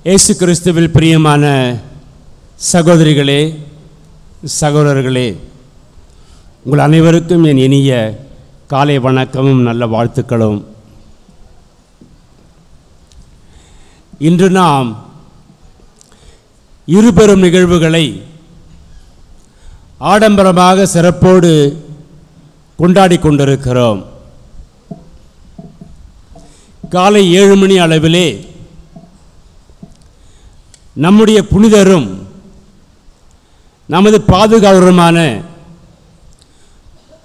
இயேசு கிறிஸ்துவில் பிரியமான சகோதரிகளே, சகோதரர்களே, உங்கள் அனைவருக்கும் என் இனிய காலை வணக்கமும் நல்ல வாழ்த்துக்களும். இன்று நாம் இருபெரும் நிகழ்வுகளை ஆடம்பரமாக சிறப்போடு கொண்டாடி கொண்டிருக்கிறோம். காலை 7 மணி அளவிலே நம்முடைய புனிதரும் நமது பாதுகாவலருமான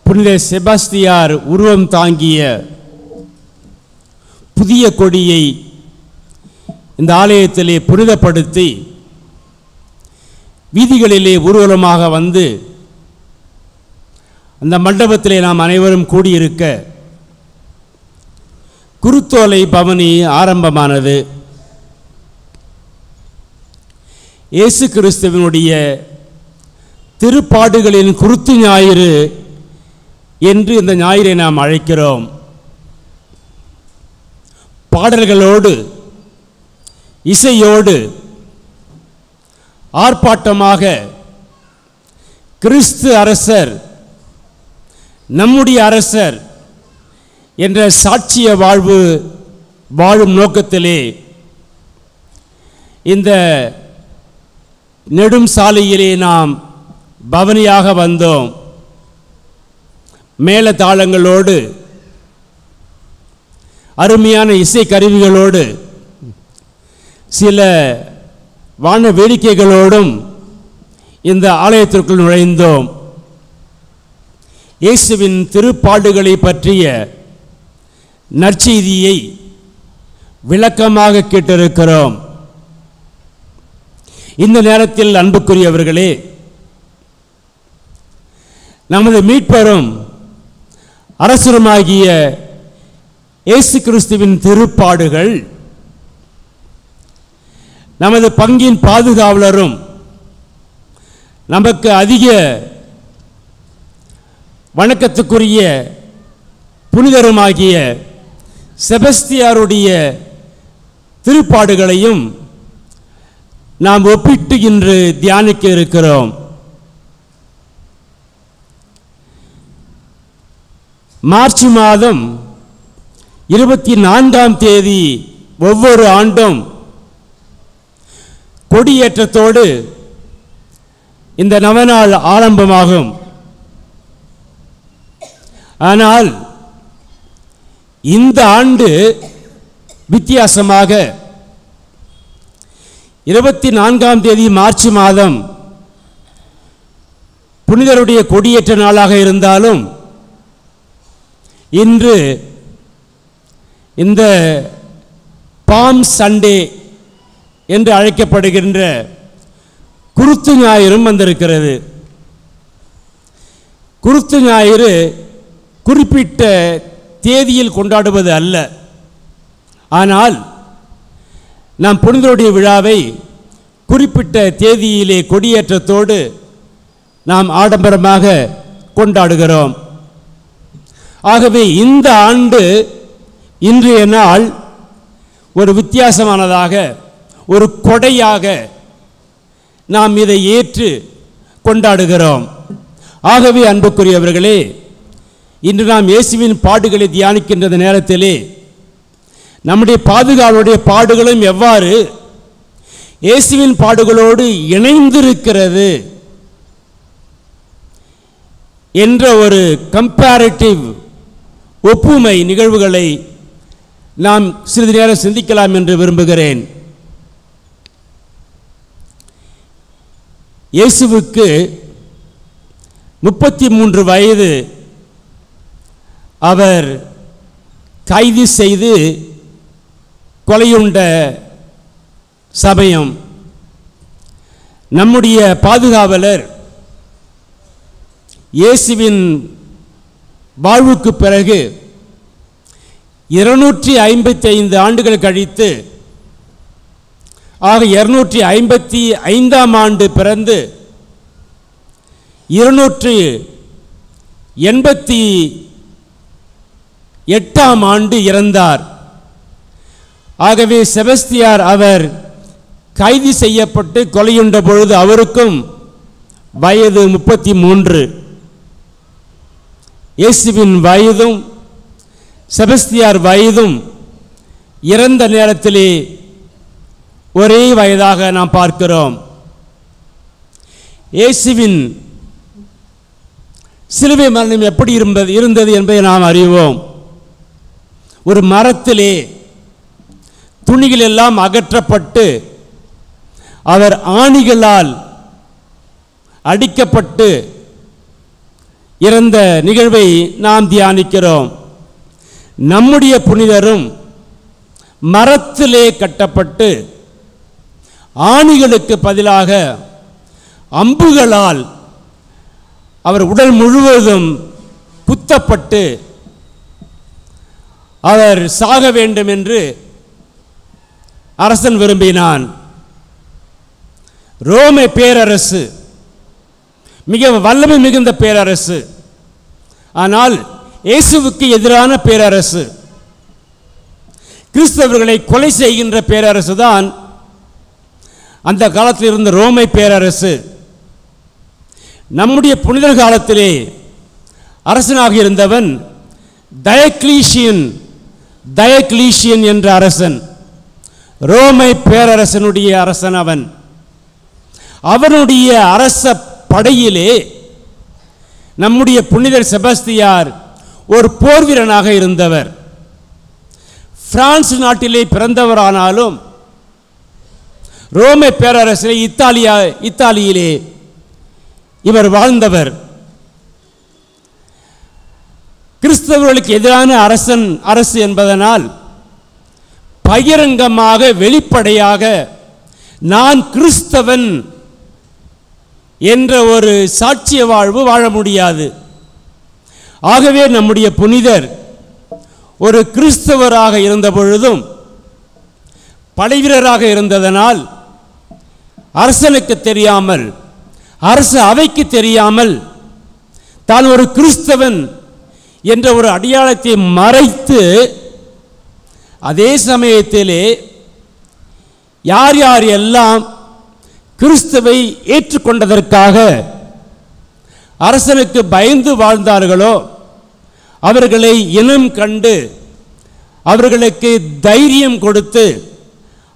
புனித செபாஸ்தியார் உருவம் தாங்கிய புதிய கொடியை இந்த ஆலயத்திலே புனிதப்படுத்தி வீதிகளிலே ஊர்வலமாக வந்து அந்த மண்டபத்திலே நாம் அனைவரும் கூடியிருக்க குருத்தோலை பவனி ஆரம்பமானது. இயேசு கிறிஸ்துவினுடைய திருப்பாடுகளின் குருத்து ஞாயிறு என்று இந்த ஞாயிறை நாம் அழைக்கிறோம். பாடல்களோடு இசையோடு ஆர்ப்பாட்டமாக கிறிஸ்து அரசர், நம்முடைய அரசர் என்ற சாட்சிய வாழ்வு வாழும் நோக்கத்திலே இந்த நெடும் சாலையிலே நாம் பவனியாக வந்தோம். மேள தாளங்களோடு அருமையான இசை கருவிகளோடு சில வான வேடிக்கைகளோடும் இந்த ஆலயத்திற்குள் நுழைந்தோம். இயேசுவின் திருப்பாடுகளை பற்றிய நற்செய்தியை விளக்கமாக கேட்டிருக்கிறோம். இந்த நேரத்தில் அன்புக்குரியவர்களே, நமது மீட்பரும் அரசருமாகிய இயேசு கிறிஸ்துவின் திருப்பாடுகள் நமது பங்கின் பாதுகாவலரும் நமக்கு அதிக வணக்கத்துக்குரிய புனிதருமாகிய செபஸ்தியாருடைய திருப்பாடுகளையும் நாம் ஒப்பிட்டு இன்று தியானிக்க இருக்கிறோம். மார்ச் மாதம் 24ஆம் தேதி ஒவ்வொரு ஆண்டும் கொடியேற்றத்தோடு இந்த நவநாள் ஆரம்பமாகும். ஆனால் இந்த ஆண்டு வித்தியாசமாக 24ஆம் தேதி மார்ச் மாதம் புனிதருடைய கொடியேற்ற நாளாக இருந்தாலும் இன்று இந்த பாம் சண்டே என்று அழைக்கப்படுகின்ற குருத்து ஞாயிறும் வந்திருக்கிறது. குருத்து ஞாயிறு குறிப்பிட்ட தேதியில் கொண்டாடுவது அல்ல. ஆனால் நாம் புனிதருடைய விழாவை குறிப்பிட்ட தேதியிலே கொடியேற்றத்தோடு நாம் ஆடம்பரமாக கொண்டாடுகிறோம். ஆகவே இந்த ஆண்டு இன்றைய நாள் ஒரு வித்தியாசமானதாக, ஒரு கொடையாக நாம் இதை ஏற்று கொண்டாடுகிறோம். ஆகவே அன்புக்குரியவர்களே, இன்று நாம் இயேசுவின் பாடுகளை தியானிக்கின்ற நேரத்திலே நம்முடைய பாதுகாவலுடைய பாடுகளும் எவ்வாறு இயேசுவின் பாடுகளோடு இணைந்திருக்கிறது என்ற ஒரு கம்பேரிட்டிவ் ஒப்புமை நிகழ்வுகளை நாம் சிறிது நேரம் சிந்திக்கலாம் என்று விரும்புகிறேன். இயேசுவுக்கு 33 வயது. அவர் கைது செய்து கொலையுண்ட சமயம். நம்முடைய பாதுகாவலர் இயேசுவின் வாழ்வுக்கு பிறகு 255 ஆண்டுகள் கழித்து, ஆக 255ஆம் ஆண்டு பிறந்து 288ஆம் ஆண்டு இறந்தார். ஆகவே செபஸ்தியார் அவர் கைது செய்யப்பட்டு கொலையுண்ட பொழுது அவருக்கும் வயது 33. இயேசுவின் வயதும் செபஸ்தியார் வயதும் இறந்த நேரத்திலே ஒரே வயதாக நாம் பார்க்கிறோம். இயேசுவின் சிலுவை மரணம் எப்படி இருந்தது என்பதை நாம் அறிவோம். ஒரு மரத்திலே துணிகள் எல்லாம் அகற்றப்பட்டு அவர் ஆணிகளால் அடிக்கப்பட்டு இறந்த நிகழ்வை நாம் தியானிக்கிறோம். நம்முடைய புனிதரும் மரத்திலே கட்டப்பட்டு ஆணிகளுக்கு பதிலாக அம்புகளால் அவர் உடல் முழுவதும் குத்தப்பட்டு அவர் சாக வேண்டும் என்று அரசன் விரும்பினான். ரோமை பேரரசு மிக வல்லமை மிகுந்த பேரரசு, ஆனால் இயேசுவுக்கு எதிரான பேரரசு, கிறிஸ்தவர்களை கொலை செய்கின்ற பேரரசு தான் அந்த காலத்தில் இருந்த ரோமை பேரரசு. நம்முடைய புனிதர் காலத்திலே அரசனாக இருந்தவன் டயக்லீஷியன் என்ற அரசன், ரோமை பேரரசனுடைய அரசன். அவனுடைய அரச படையிலே நம்முடைய புனிதர் செபஸ்தியார் ஒரு போர் வீரனாக இருந்தவர். பிரான்ஸ் நாட்டிலே பிறந்தவரானாலும் ரோமை பேரரசிலே இத்தாலியிலே இவர் வாழ்ந்தவர். கிறிஸ்தவர்களுக்கு எதிரான அரசு என்பதனால் பகிரங்கமாக வெளிப்படையாக நான் கிறிஸ்தவன் என்ற ஒரு சாட்சிய வாழ்வு வாழ முடியாது. ஆகவே நம்முடைய புனிதர் ஒரு கிறிஸ்தவராக இருந்த பொழுதும் படைவீரராக இருந்ததனால் அரசனுக்கு தெரியாமல், அரசு அவைக்கு தெரியாமல் தான் ஒரு கிறிஸ்தவன் என்ற ஒரு அடையாளத்தை மறைத்து, அதே சமயத்திலே யார் யார் எல்லாம் கிறிஸ்துவை ஏற்றுக்கொண்டதற்காக அரசனுக்கு பயந்து வாழ்ந்தார்களோ அவர்களை இனம் கண்டு அவர்களுக்கு தைரியம் கொடுத்து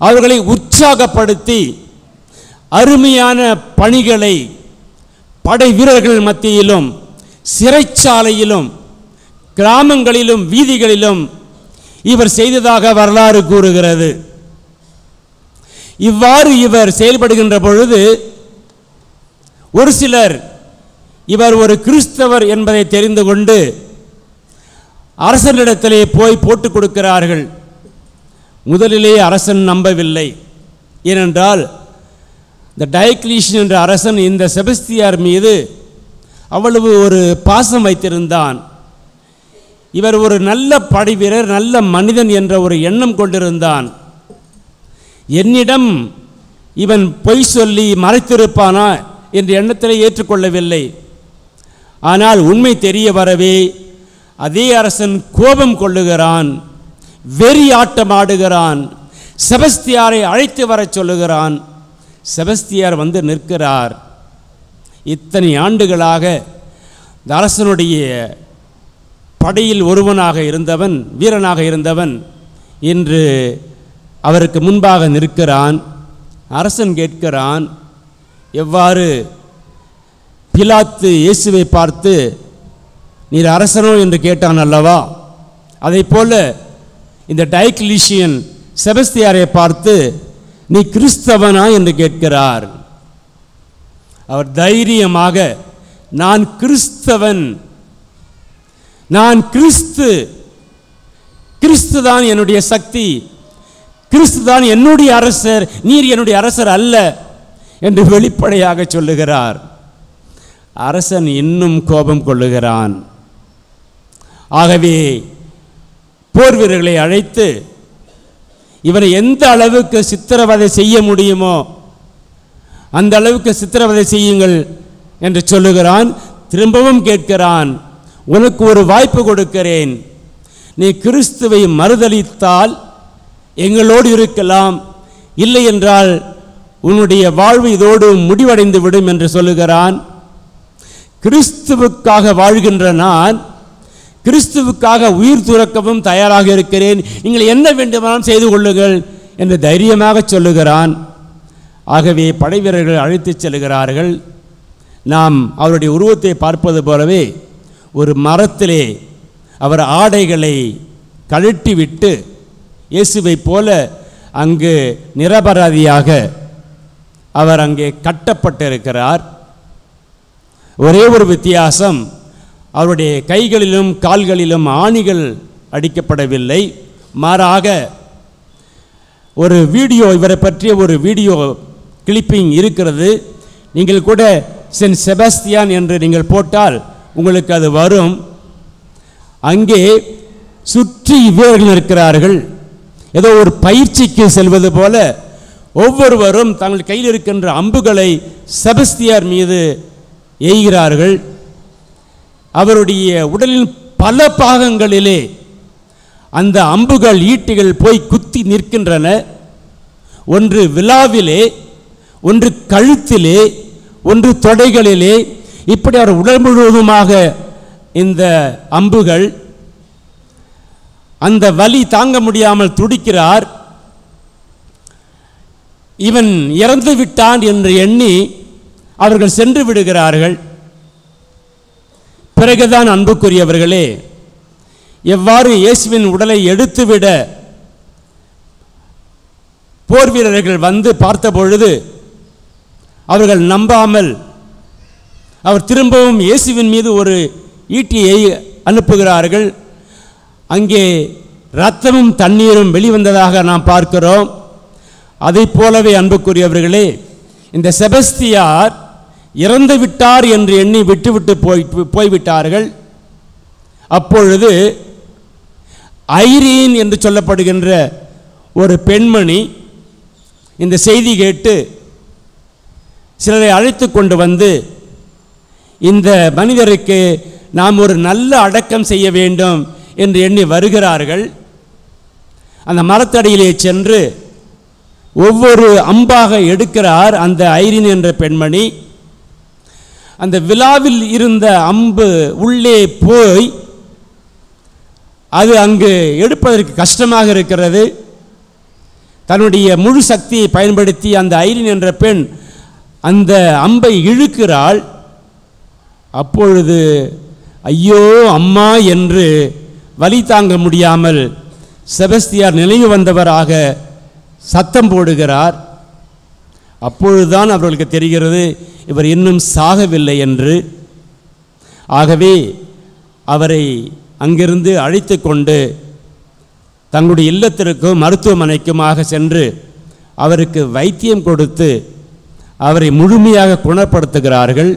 அவர்களை உற்சாகப்படுத்தி அருமையான பணிகளை படை வீரர்கள் மத்தியிலும் சிறைச்சாலையிலும் கிராமங்களிலும் வீதிகளிலும் இவர் செய்ததாக வரலாறு கூறுகிறது. இவ்வாறு இவர் செயல்படுகின்ற பொழுது ஒரு சிலர் இவர் ஒரு கிறிஸ்தவர் என்பதை தெரிந்து கொண்டு அரசனிடத்திலே போய் போட்டுக் கொடுக்கிறார்கள். முதலிலே அரசன் நம்பவில்லை. ஏனென்றால் இந்த டயக்லீஷியன் என்ற அரசன் இந்த செபஸ்தியார் மீது அவ்வளவு ஒரு பாசம் வைத்திருந்தான். இவர் ஒரு நல்ல படைவீரர், நல்ல மனிதன் என்ற ஒரு எண்ணம் கொண்டிருந்தான். என்னிடம் இவன் பொய் சொல்லி மறைத்திருப்பானா என்ற எண்ணத்தில் ஏற்றுக்கொள்ளவில்லை. ஆனால் உண்மை தெரிய வரவே அதே அரசன் கோபம் கொள்ளுகிறான், வெறி ஆட்டம் ஆடுகிறான், செபஸ்தியாரை அழைத்து வர சொல்லுகிறான். செபஸ்தியார் வந்து நிற்கிறார். இத்தனை ஆண்டுகளாக இந்த அரசனுடைய படையில் ஒருவனாக இருந்தவன், வீரனாக இருந்தவன் இன்று அவருக்கு முன்பாக நிற்கிறான். அரசன் கேட்கிறான், எவ்வாறு பிலாத்து இயேசுவை பார்த்து நீர் அரசனோ என்று கேட்டான் அல்லவா, அதை போல இந்த டயக்லீஷியன் செபஸ்தியாரை பார்த்து நீ கிறிஸ்தவனா என்று கேட்கிறார். அவர் தைரியமாக நான் கிறிஸ்தவன், நான் கிறிஸ்துதான் என்னுடைய சக்தி, கிறிஸ்துதான் என்னுடைய அரசர், நீர் என்னுடைய அரசர் அல்ல என்று வெளிப்படையாக சொல்லுகிறார். அரசன் இன்னும் கோபம் கொள்ளுகிறான். ஆகவே போர் வீரர்களை அழைத்து இவரை எந்த அளவுக்கு சித்திரவதை செய்ய முடியுமோ அந்த அளவுக்கு சித்திரவதை செய்யுங்கள் என்று சொல்லுகிறான். திரும்பவும் கேட்கிறான், உனக்கு ஒரு வாய்ப்பு கொடுக்கிறேன், நீ கிறிஸ்துவை மறுதலித்தால் எங்களோடு இருக்கலாம், இல்லை என்றால் உன்னுடைய வாழ்வு இதோடு முடிவடைந்து விடும் என்று சொல்லுகிறான். கிறிஸ்துவுக்காக வாழ்கின்ற நான் கிறிஸ்துவுக்காக உயிர் துறக்கவும் தயாராக இருக்கிறேன், நீங்கள் என்ன வேண்டுமானாலும் செய்து கொள்ளுங்கள் என்று தைரியமாக சொல்லுகிறான். ஆகவே படை வீரர்கள் அழைத்து செல்கிறார்கள். நாம் அவருடைய உருவத்தை பார்ப்பது போலவே ஒரு மரத்திலே அவர் ஆடைகளை கழட்டிவிட்டு இயேசுவை போல அங்கு நிரபராதியாக அவர் அங்கே கட்டப்பட்டிருக்கிறார். ஒரே ஒரு வித்தியாசம், அவருடைய கைகளிலும் கால்களிலும் ஆணிகள் அடிக்கப்படவில்லை. மாறாக ஒரு வீடியோ, இவரை பற்றிய ஒரு வீடியோ கிளிப்பிங் இருக்கிறது. நீங்கள் கூட சென்ட் செபஸ்தியான் என்று நீங்கள் போட்டால் உங்களுக்கு அது வரும். அங்கே சுற்றி வீரர்கள் இருக்கிறார்கள். ஏதோ ஒரு பயிற்சிக்கு செல்வது போல ஒவ்வொருவரும் தங்கள் கையில் இருக்கின்ற அம்புகளை செபஸ்தியார் மீது எய்கிறார்கள். அவருடைய உடலின் பல பாகங்களிலே அந்த அம்புகள் ஈட்டிகள் போய் குத்தி நிற்கின்றன. ஒன்று விலாவிலே, ஒன்று கழுத்திலே, ஒன்று தொடைகளிலே, இப்படி அவர் உடல் முழுவதுமாக இந்த அம்புகள். அந்த வலி தாங்க முடியாமல் துடிக்கிறார். இவன் இறந்து விட்டான் என்று எண்ணி அவர்கள் சென்று விடுகிறார்கள். பிறகுதான் அன்புக்குரியவர்களே, எவ்வாறு இயேசுவின் உடலை எடுத்துவிட போர் வீரர்கள் வந்து பார்த்த பொழுது அவர்கள் நம்பாமல் அவர் திரும்பவும் இயேசுவின் மீது ஒரு ஈட்டியை அனுப்புகிறார்கள். அங்கே இரத்தமும் தண்ணீரும் வெளிவந்ததாக நாம் பார்க்கிறோம். அதை போலவே அன்புக்குரியவர்களே, இந்த செபஸ்தியார் இறந்து விட்டார் என்று எண்ணி விட்டுவிட்டு போய்விட்டார்கள். அப்பொழுது ஐரீன் என்று சொல்லப்படுகின்ற ஒரு பெண்மணி இந்த செய்தி கேட்டு சிலரை அழைத்து கொண்டு வந்து, இந்த மனிதருக்கு நாம் ஒரு நல்ல அடக்கம் செய்ய வேண்டும் என்று எண்ணி வருகிறார்கள். அந்த மரத்தடியிலே சென்று ஒவ்வொரு அம்பாக எடுக்கிறார் அந்த ஐரீன் என்ற பெண்மணி. அந்த விலாவில் இருந்த அம்பு உள்ளே போய் அது அங்கு எடுப்பதற்கு கஷ்டமாக இருக்கிறது. தன்னுடைய முழு சக்தியை பயன்படுத்தி அந்த ஐரீன் என்ற பெண் அந்த அம்பை இழுக்கிறாள். அப்பொழுது ஐயோ அம்மா என்று வலி தாங்க முடியாமல் செபஸ்தியார் நினைவு வந்தவராக சத்தம் போடுகிறார். அப்பொழுதுதான் அவர்களுக்கு தெரிகிறது இவர் இன்னும் சாகவில்லை என்று. ஆகவே அவரை அங்கிருந்து அழைத்து கொண்டு தங்களுடைய இல்லத்திற்கும் மருத்துவமனைக்குமாக சென்று அவருக்கு வைத்தியம் கொடுத்து அவரை முழுமையாக குணப்படுத்துகிறார்கள்.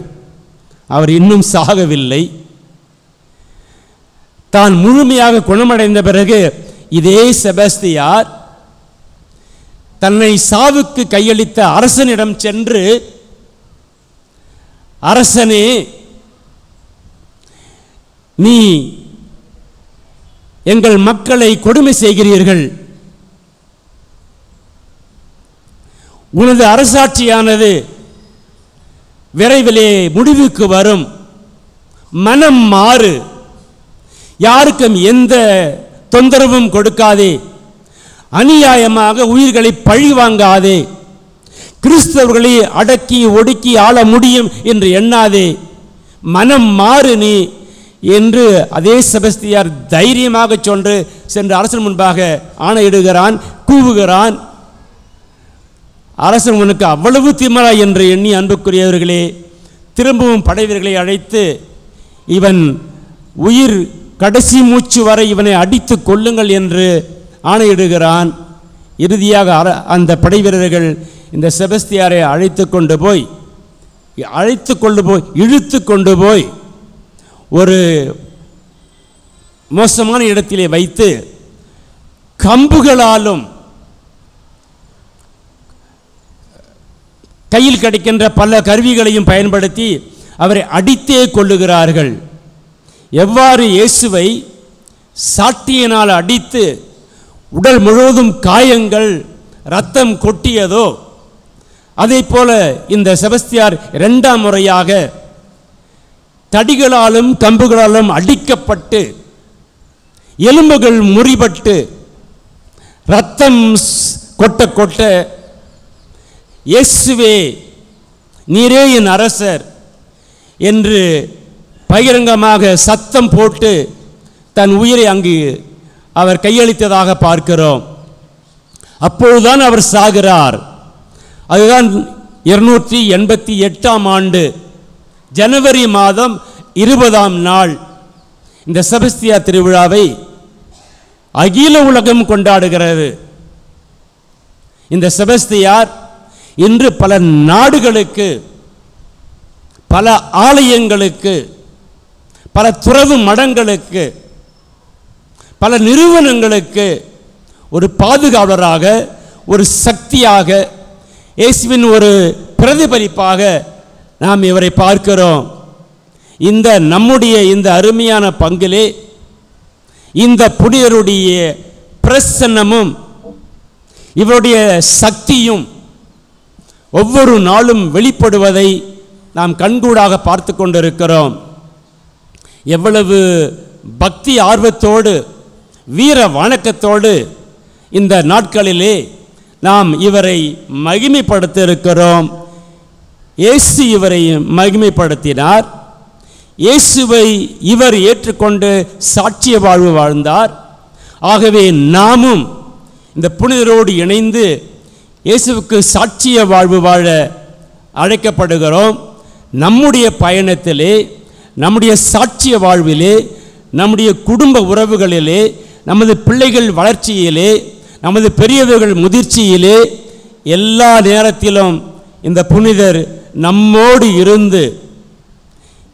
அவர் இன்னும் சாகவில்லை. தான் முழுமையாக குணமடைந்த பிறகு இதே செபஸ்தியார் தன்னை சாவுக்கு கையளித்த அரசனிடம் சென்று, அரசனே, நீ எங்கள் மக்களை கொடுமை செய்கிறீர்கள், உனது அரசாட்சியானது விரைவிலே முடிவுக்கு வரும், மனம் மாறு, யாருக்கும் எந்த தொந்தரவும் கொடுக்காதே, அநியாயமாக உயிர்களை பழி வாங்காதே, கிறிஸ்தவர்களை அடக்கி ஒடுக்கி ஆள முடியும் என்று எண்ணாதே, மனம் மாறு நீ என்று அதே செபஸ்தியார் தைரியமாக சென்று அரசன் முன்பாக ஆணையிடுகிறான், கூவுகிறான். அரசன் உனக்கு அவ்வளவு திமிரா என்று எண்ணி அன்புக்குரியவர்களே திரும்பவும் படைவீரர்களை அழைத்து இவன் உயிர் கடைசி மூச்சு வரை இவனை அடித்து கொள்ளுங்கள் என்று ஆணையிடுகிறான். இறுதியாக அந்த படைவீரர்கள் இந்த செபஸ்தியாரை அழைத்து கொண்டு போய் இழுத்து கொண்டு போய் ஒரு மோசமான இடத்திலே வைத்து கம்புகளாலும் கையில் கிடைக்கின்ற பல கருவிகளையும் பயன்படுத்தி அவரை அடித்தே கொள்ளுகிறார்கள். எவ்வாறு இயேசுவை சாட்டியினால் அடித்து உடல் முழுவதும் காயங்கள் இரத்தம் கொட்டியதோ அதே போல இந்த செபஸ்தியார் இரண்டாம் முறையாக தடிகளாலும் கம்புகளாலும் அடிக்கப்பட்டு எலும்புகள் முறிபட்டு ரத்தம் கொட்ட கொட்ட, இயேசுவே நீரே என் அரசர் என்று பகிரங்கமாக சத்தம் போட்டு தன் உயிரை அங்கு அவர் கையளித்ததாக பார்க்கிறோம். அப்பொழுதுதான் அவர் சாகிறார். அதுதான் 288ஆம் ஆண்டு ஜனவரி மாதம் 20ஆம் நாள் இந்த செபஸ்தியார் திருவிழாவை அகில உலகம் கொண்டாடுகிறது. இந்த செபஸ்தியார் இன்று பல நாடுகளுக்கு, பல ஆலயங்களுக்கு, பல துறவு மடங்களுக்கு, பல நிறுவனங்களுக்கு ஒரு பாதுகாவலராக, ஒரு சக்தியாக, இயேசுவின் ஒரு பிரதிபலிப்பாக நாம் இவரை பார்க்கிறோம். இந்த நம்முடைய இந்த அருமையான பங்கிலே இந்த புனிதருடைய பிரசன்னமும் இவருடைய சக்தியும் ஒவ்வொரு நாளும் வெளிப்படுவதை நாம் கண்கூடாக பார்த்து கொண்டிருக்கிறோம். எவ்வளவு பக்தி ஆர்வத்தோடு, வீர வணக்கத்தோடு இந்த நாட்களிலே நாம் இவரை மகிமைப்படுத்த இருக்கிறோம். இயேசு இவரை மகிமைப்படுத்தினார். இயேசுவை இவர் ஏற்றுக்கொண்டு சாட்சிய வாழ்வு வாழ்ந்தார். ஆகவே நாமும் இந்த புனிதரோடு இணைந்து இயேசுவுக்கு சாட்சிய வாழ்வு வாழ அழைக்கப்படுகிறோம். நம்முடைய பயணத்திலே, நம்முடைய சாட்சிய வாழ்விலே, நம்முடைய குடும்ப உறவுகளிலே, நமது பிள்ளைகள் வளர்ச்சியிலே, நமது பெரியவர்கள் முதிர்ச்சியிலே, எல்லா நேரத்திலும் இந்த புனிதர் நம்மோடு இருந்து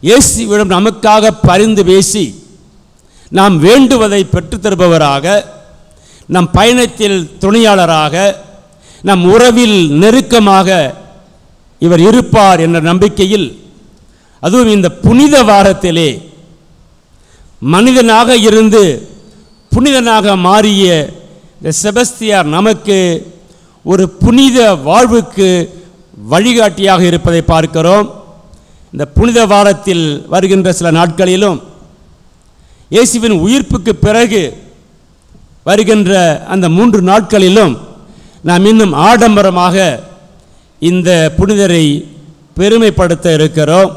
இயேசுவிடம் நமக்காக பரிந்து பேசி நாம் வேண்டுவதை பெற்று தருபவராக, நம் பயணத்தில் துணையாளராக, நம் உறவில் நெருக்கமாக இவர் இருப்பார் என்ற நம்பிக்கையில், அதுவும் இந்த புனித வாரத்திலே மனிதனாக இருந்து புனிதனாக மாறிய இந்த செபஸ்தியார் நமக்கு ஒரு புனித வாழ்வுக்கு வழிகாட்டியாக இருப்பதை பார்க்கிறோம். இந்த புனித வாரத்தில் வருகின்ற சில நாட்களிலும், இயேசுவின் உயிர்ப்புக்கு பிறகு வருகின்ற அந்த 3 நாட்களிலும் நாம் இன்னும் ஆடம்பரமாக இந்த புனிதரை பெருமைப்படுத்த இருக்கிறோம்.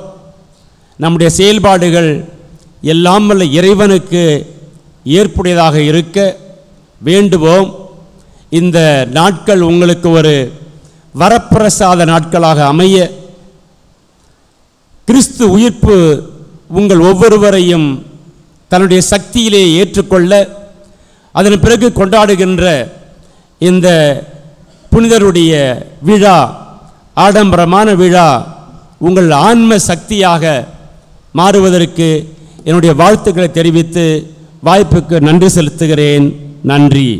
நம்முடைய செயல்பாடுகள் எல்லாம் வல்ல இறைவனுக்கு ஏற்புடையதாக இருக்க வேண்டுவோம். இந்த நாட்கள் உங்களுக்கு ஒரு வரப்பிரசாத நாட்களாக அமைய, கிறிஸ்து உயிர்ப்பு உங்கள் ஒவ்வொருவரையும் தன்னுடைய சக்தியிலே ஏற்றுக்கொள்ள, அதன் பிறகு கொண்டாடுகின்ற இந்த புனிதருடைய விழா, ஆடம்பரமான விழா உங்கள் ஆன்ம சக்தியாக மாறுவதற்கு என்னுடைய வாழ்த்துக்களை தெரிவித்து வாய்ப்புக்கு நன்றி செலுத்துகிறேன். நன்றி.